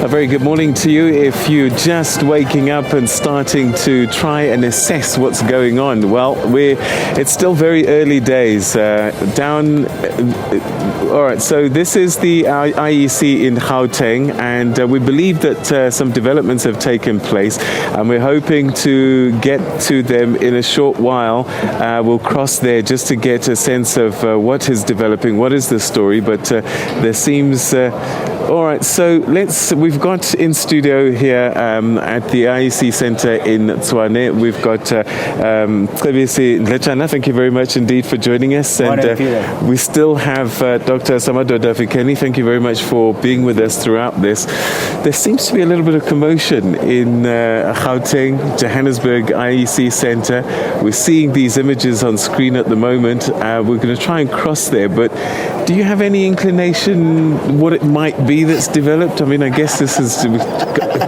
A very good morning to you. If you're just waking up and starting to try and assess what's going on, well, it's still very early days. All right, so this is the IEC in Gauteng, and we believe that some developments have taken place, and we're hoping to get to them in a short while. We'll cross there just to get a sense of what is developing, what is the story, but there seems... all right, so we've got in studio here at the IEC Center in Tshwane, we've got SABC Ndlechana. Thank you very much indeed for joining us. And we still have Dr. Samadoda Fikeni. Thank you very much for being with us throughout this. There seems to be a little bit of commotion in Gauteng, Johannesburg IEC Center. We're seeing these images on screen at the moment. We're going to try and cross there, but do you have any inclination what it might be that's developed? I mean, I guess we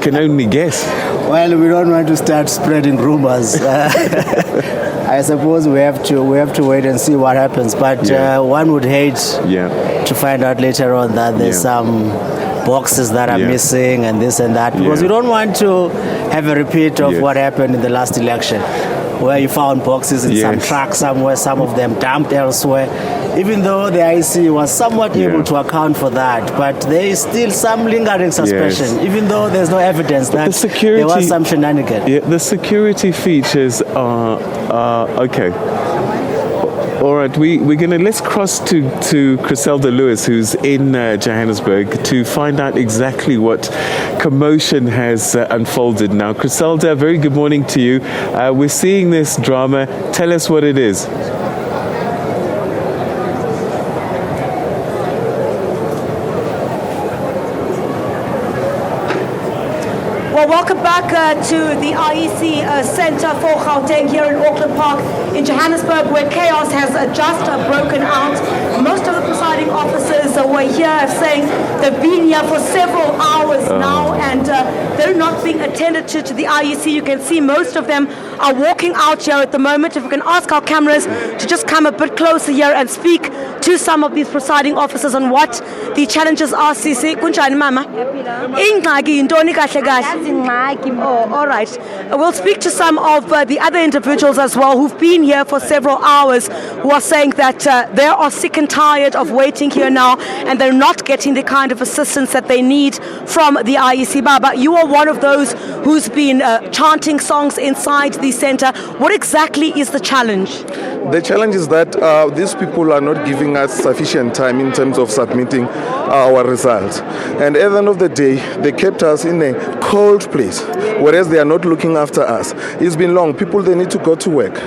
can only guess. Well, we don't want to start spreading rumors. I suppose we have to wait and see what happens. But one would hate to find out later on that there's some boxes that are missing and this and that, because we don't want to have a repeat of what happened in the last election, where you found boxes in some truck somewhere, some of them dumped elsewhere, even though the IEC was somewhat able to account for that. But there is still some lingering suspicion, even though there's no evidence that there was some shenanigans. Yeah, the security features are okay. All right, let's cross to Griselda Lewis, who's in Johannesburg, to find out exactly what commotion has unfolded now. Griselda, very good morning to you. We're seeing this drama. Tell us what it is. Well, welcome back to the IEC Centre for Gauteng here in Auckland Park in Johannesburg, where chaos has just broken out. Most of the presiding officers were here saying they've been here for several hours now, and they're not being attended to the IEC. You can see most of them are walking out here at the moment. If we can ask our cameras to just come a bit closer here and speak to some of these presiding officers on what the challenges are. Sisi, kunjani mama? Ingxaki yintoni kahle kahle? Oh, all right. We'll speak to some of the other individuals as well who've been here for several hours, who are saying that they are sick and tired of waiting here now, and they're not getting the kind of assistance that they need from the IEC. Baba, you are one of those who's been chanting songs inside the center. What exactly is the challenge? The challenge is that these people are not giving us sufficient time in terms of submitting our results. And at the end of the day, they kept us in a cold place, whereas they are not looking after us. It's been long. People, they need to go to work.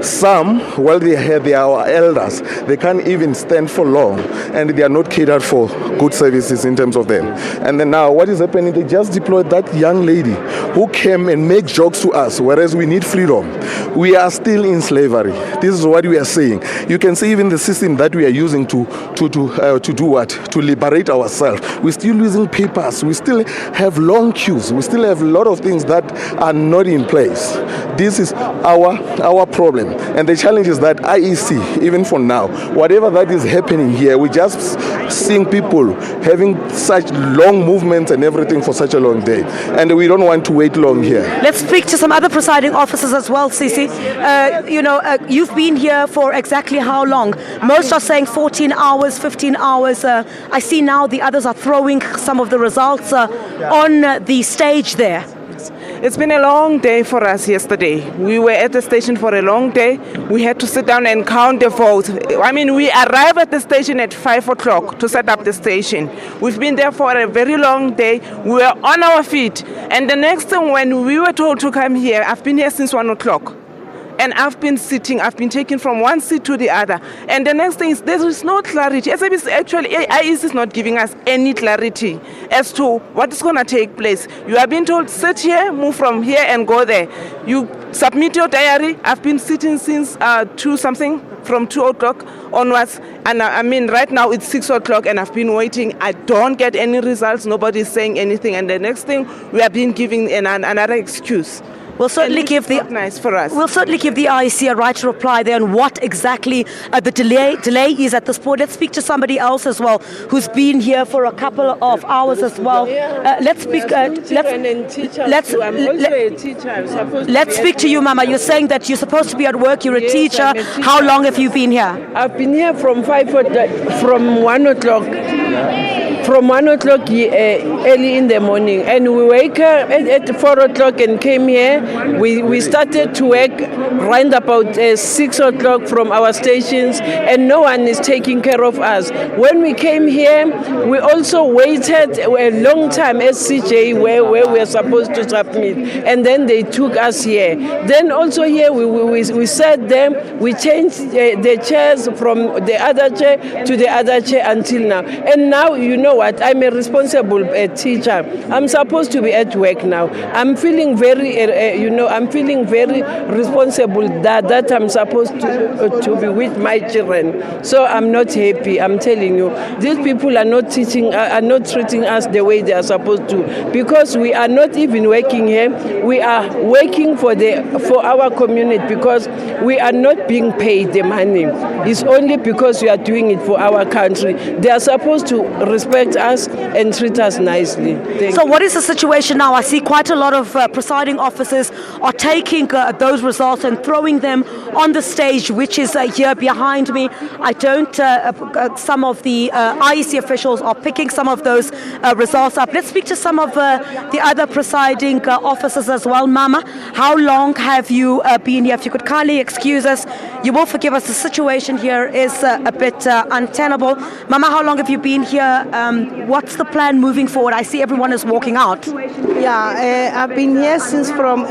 Some, while they are our elders, they can't even stand for long, and they are not catered for good services in terms of them. And then now, what is happening? They just deployed that young lady who came and make jokes to us, whereas we need freedom. We are still in slavery. This is what we are saying. You can see even the system that we are using to do what? To liberate ourselves. We're still using papers. We still have long queues. We still have a lot of things that are not in place. This is our problem. And the challenge is that IEC, even for now, whatever that is happening here, we just seeing people having such long movements and everything for such a long day. And we don't want to wait long here. Let's speak to some other presiding officers as well, Sisi. You've been here for exactly how long? Most are saying 14 hours, 15 hours. I see now the others are throwing some of the results on the stage there. It's been a long day for us yesterday. We were at the station for a long day. We had to sit down and count the votes. I mean, we arrived at the station at 5 o'clock to set up the station. We've been there for a very long day. We were on our feet. And the next thing, when we were told to come here, I've been here since 1 o'clock. And I've been sitting, I've been taken from one seat to the other. And the next thing is there is no clarity. SABC actually, IEC is not giving us any clarity as to what is going to take place. You are being told, sit here, move from here and go there. You submit your diary. I've been sitting since from 2 o'clock onwards. And I mean, right now it's 6 o'clock and I've been waiting. I don't get any results. Nobody is saying anything. And the next thing, we are being given another excuse. We'll certainly give the nice for us. We'll certainly give the IEC a right to reply there on what exactly the delay is at this point. Let's speak to somebody else as well who's been here for a couple of hours as well. Let's speak. Let's speak to you, Mama. You're saying that you're supposed to be at work. You're a teacher. How long have you been here? I've been here from 1 o'clock. From 1 o'clock early in the morning, and we wake up at 4 o'clock and came here. We started to work round about 6 o'clock from our stations, and no one is taking care of us. When we came here, we also waited a long time at CJ where we were supposed to submit, and then they took us here. Then also here we sat there, we changed the chairs from the other chair to the other chair until now. And now, you know what, I'm a responsible teacher. I'm supposed to be at work now. I'm feeling very, I'm feeling very responsible that I'm supposed to be with my children. So I'm not happy, I'm telling you. These people are not treating us the way they are supposed to, because we are not even working here. We are working for our community, because we are not being paid the money. It's only because we are doing it for our country. They are supposed to respect us and treat us nicely. So what is the situation now? I see quite a lot of presiding officers are taking those results and throwing them on the stage, which is here behind me. I don't, some of the IEC officials are picking some of those results up. Let's speak to some of the other presiding officers as well. Mama, how long have you been here? If you could kindly excuse us, you will forgive us. The situation here is a bit untenable. Mama, how long have you been here? What's the plan moving forward? I see everyone is walking out. Yeah, I've been here since from,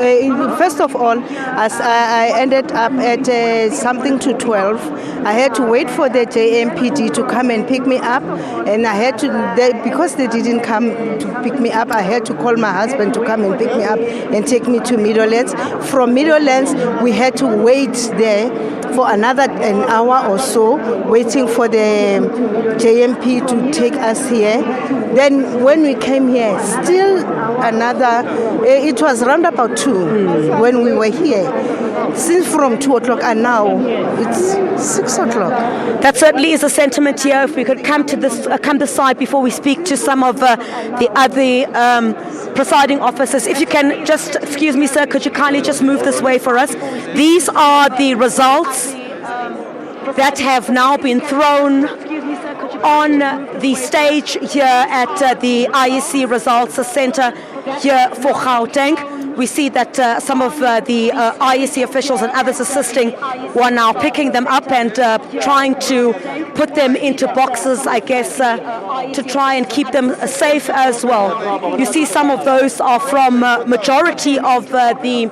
first of all, as I ended up at something to 12. I had to wait for the JMPD to come and pick me up, and I had to, because they didn't come to pick me up, I had to call my husband to come and pick me up and take me to Meadowlands. From Meadowlands, we had to wait there for an hour or so, waiting for the JMP to take us here. Then when we came here, still another, it was round about 2 when we were here. Since from 2 o'clock and now it's 6 o'clock. That certainly is a sentiment here. If we could come to this side before we speak to some of the other presiding officers. If you can just, excuse me, sir, could you kindly just move this way for us? These are the results that have now been thrown on the stage here at the IEC Results Center here for Gauteng. We see that some of the IEC officials and others assisting are now picking them up and trying to put them into boxes, I guess, to try and keep them safe as well. You see some of those are from majority of the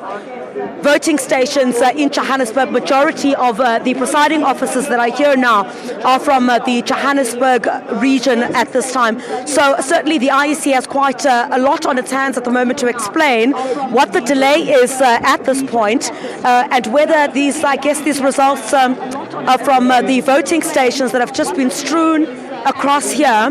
voting stations in Johannesburg. Majority of the presiding officers that are here now are from the Johannesburg region at this time. So certainly the IEC has quite a lot on its hands at the moment to explain what the delay is at this point, and whether these, I guess, these results from the voting stations that have just been strewn across here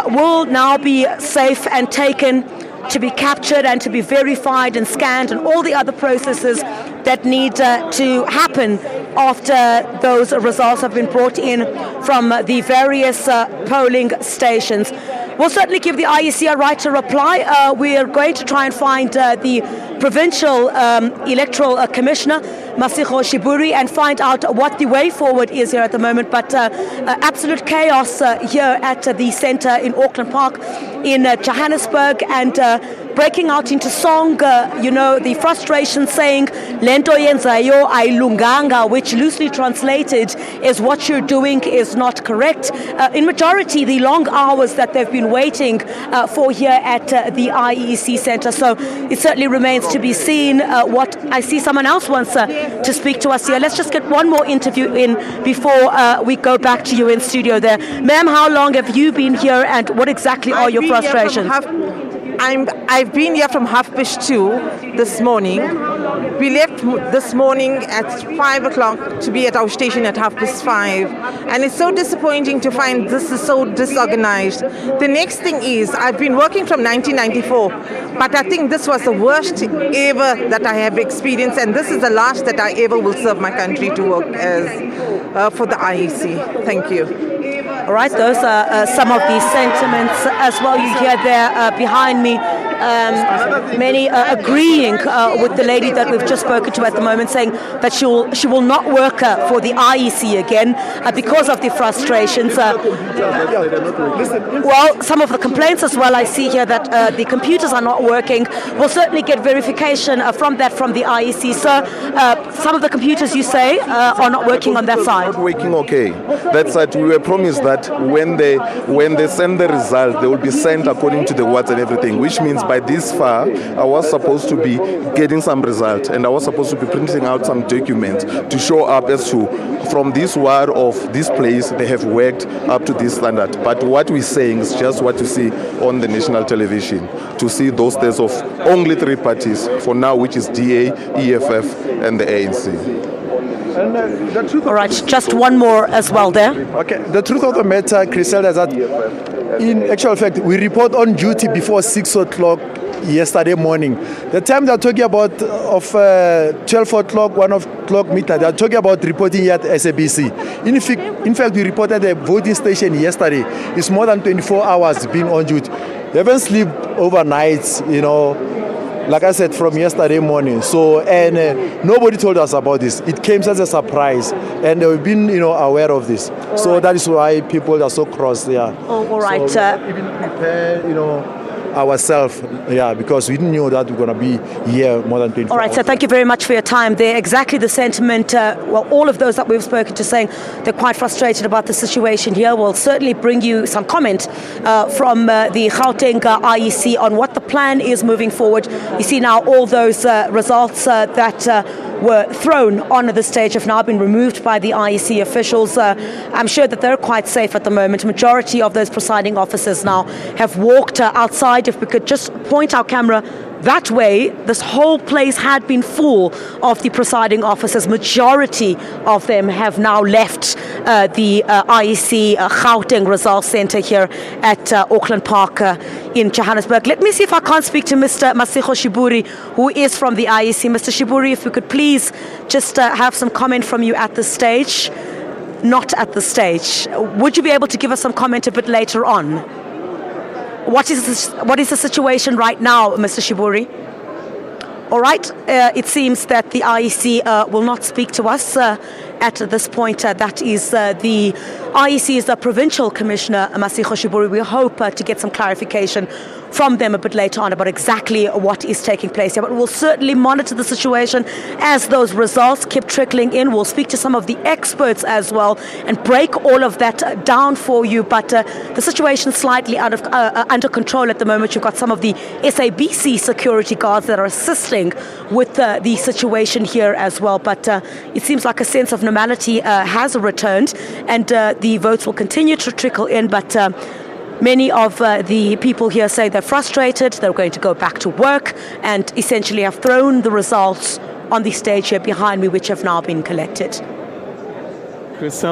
will now be safe and taken to be captured and to be verified and scanned, and all the other processes that need to happen after those results have been brought in from the various polling stations. We'll certainly give the IEC a right to reply. We are going to try and find the provincial electoral commissioner, Masigo Shiburi, and find out what the way forward is here at the moment. But absolute chaos here at the centre in Auckland Park in Johannesburg, and breaking out into song, the frustration saying, Lento yenzayo ailunganga, which loosely translated is what you're doing is not correct. In majority, the long hours that they've been waiting for here at the IEC Centre. So it certainly remains to be seen what I see someone else wants to speak to us here. Let's just get one more interview in before we go back to you in studio there. Ma'am, how long have you been here, and what exactly are your frustrations? I've been here from 2:30 this morning, We left this morning at 5 o'clock to be at our station at 5:30. And it's so disappointing to find this is so disorganized. The next thing is, I've been working from 1994, but I think this was the worst ever that I have experienced, and this is the last that I ever will serve my country to work as for the IEC. Thank you. All right, those are some of the sentiments as well. You hear there behind me. Many agreeing with the lady that we've just spoken to at the moment, saying that she will not work for the IEC again because of the frustrations. Well, some of the complaints as well, I see here that the computers are not working. We'll certainly get verification from the IEC. Sir, some of the computers, you say, are not working on that side. Not working okay. That's that we were promised that when they send the result, they will be sent according to the words and everything, which means by this far, I was supposed to be getting some result, and I was supposed to be printing out some documents to show up as to, from this word of this place, they have worked up to this standard. But what we're saying is just what you see on the national television, to see those days of only 3 parties for now, which is DA, EFF, and the ANC. And the truth All right, just one more as well there. Okay, the truth of the matter, Chriselle, is that in actual fact, we report on duty before 6 o'clock yesterday morning. The time they're talking about of 12 o'clock, 1 o'clock midnight, they're talking about reporting here at SABC. In fact, we reported the voting station yesterday. It's more than 24 hours being on duty. They haven't slept overnight, like I said, from yesterday morning. So, and nobody told us about this. It came as a surprise, and we've been, aware of this. So that is why people are so cross there. Oh, all right. So we even prepare, ourselves, because we didn't know that we're going to be here more than 24 All right, hours. so thank you very much for your time there. Exactly the sentiment, all of those that we've spoken to saying they're quite frustrated about the situation here. We'll certainly bring you some comment from the Gauteng IEC on what the plan is moving forward. You see now all those results that were thrown on the stage have now been removed by the IEC officials. I'm sure that they're quite safe at the moment. Majority of those presiding officers now have walked outside. If we could just point our camera that way, this whole place had been full of the presiding officers. Majority of them have now left the IEC Gauteng Results Centre here at Auckland Park in Johannesburg. Let me see if I can't speak to Mr. Masigo Shiburi, who is from the IEC. Mr. Shiburi, if we could please just have some comment from you at this stage. Not at the stage. Would you be able to give us some comment a bit later on? What is the situation right now, Mr. Shiburi? All right, it seems that the IEC will not speak to us at this point. That is the IEC's provincial commissioner, Masigo Shiburi. We hope to get some clarification from them a bit later on about exactly what is taking place here. But we'll certainly monitor the situation as those results keep trickling in. We'll speak to some of the experts as well and break all of that down for you. But the situation is slightly under control at the moment. You've got some of the SABC security guards that are assisting with the situation here as well. But it seems like a sense of normality has returned, and the votes will continue to trickle in. But many of the people here say they're frustrated, they're going to go back to work, and essentially have thrown the results on the stage here behind me, which have now been collected. Chriselle,